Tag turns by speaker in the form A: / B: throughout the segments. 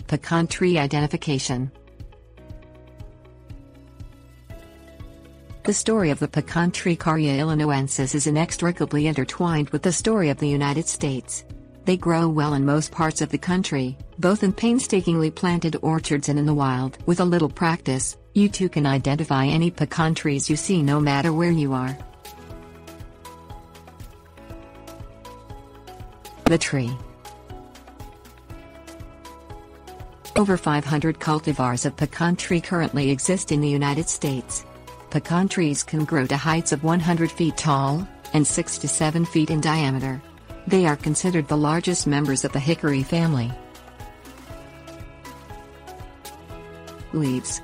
A: Pecan Tree Identification. The story of the pecan tree Carya illinoensis is inextricably intertwined with the story of the United States. They grow well in most parts of the country, both in painstakingly planted orchards and in the wild. With a little practice, you too can identify any pecan trees you see no matter where you are. The tree. Over 500 cultivars of pecan tree currently exist in the United States. Pecan trees can grow to heights of 100 feet tall, and 6 to 7 feet in diameter. They are considered the largest members of the hickory family. Leaves.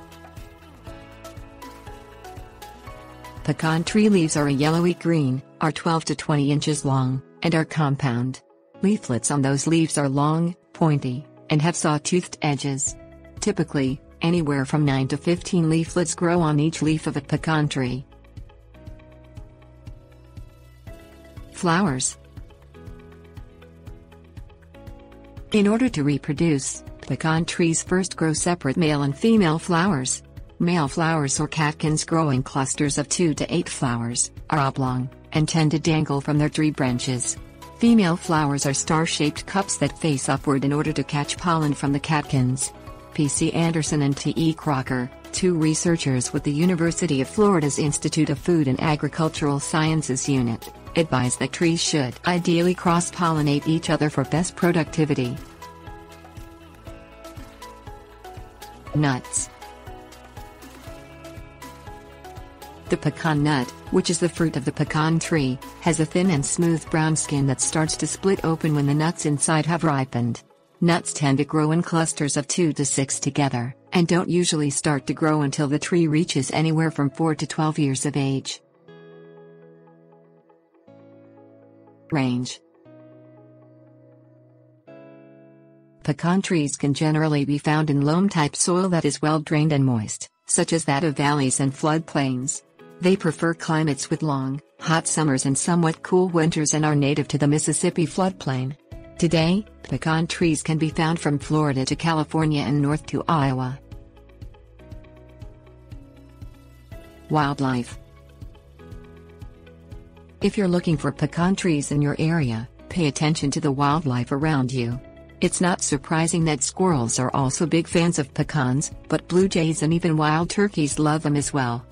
A: Pecan tree leaves are a yellowy green, are 12 to 20 inches long, and are compound. Leaflets on those leaves are long, pointy, and have saw-toothed edges. Typically, anywhere from 9 to 15 leaflets grow on each leaf of a pecan tree. Flowers. In order to reproduce, pecan trees first grow separate male and female flowers. Male flowers or catkins grow in clusters of 2 to 8 flowers, are oblong, and tend to dangle from their tree branches. Female flowers are star-shaped cups that face upward in order to catch pollen from the catkins. P.C. Anderson and T.E. Crocker, two researchers with the University of Florida's Institute of Food and Agricultural Sciences Unit, advise that trees should ideally cross-pollinate each other for best productivity. Nuts. The pecan nut, which is the fruit of the pecan tree, has a thin and smooth brown skin that starts to split open when the nuts inside have ripened. Nuts tend to grow in clusters of 2 to 6 together, and don't usually start to grow until the tree reaches anywhere from 4 to 12 years of age. Range. Pecan trees can generally be found in loam-type soil that is well-drained and moist, such as that of valleys and floodplains. They prefer climates with long, hot summers and somewhat cool winters and are native to the Mississippi floodplain. Today, pecan trees can be found from Florida to California and north to Iowa. Wildlife. If you're looking for pecan trees in your area, pay attention to the wildlife around you. It's not surprising that squirrels are also big fans of pecans, but blue jays and even wild turkeys love them as well.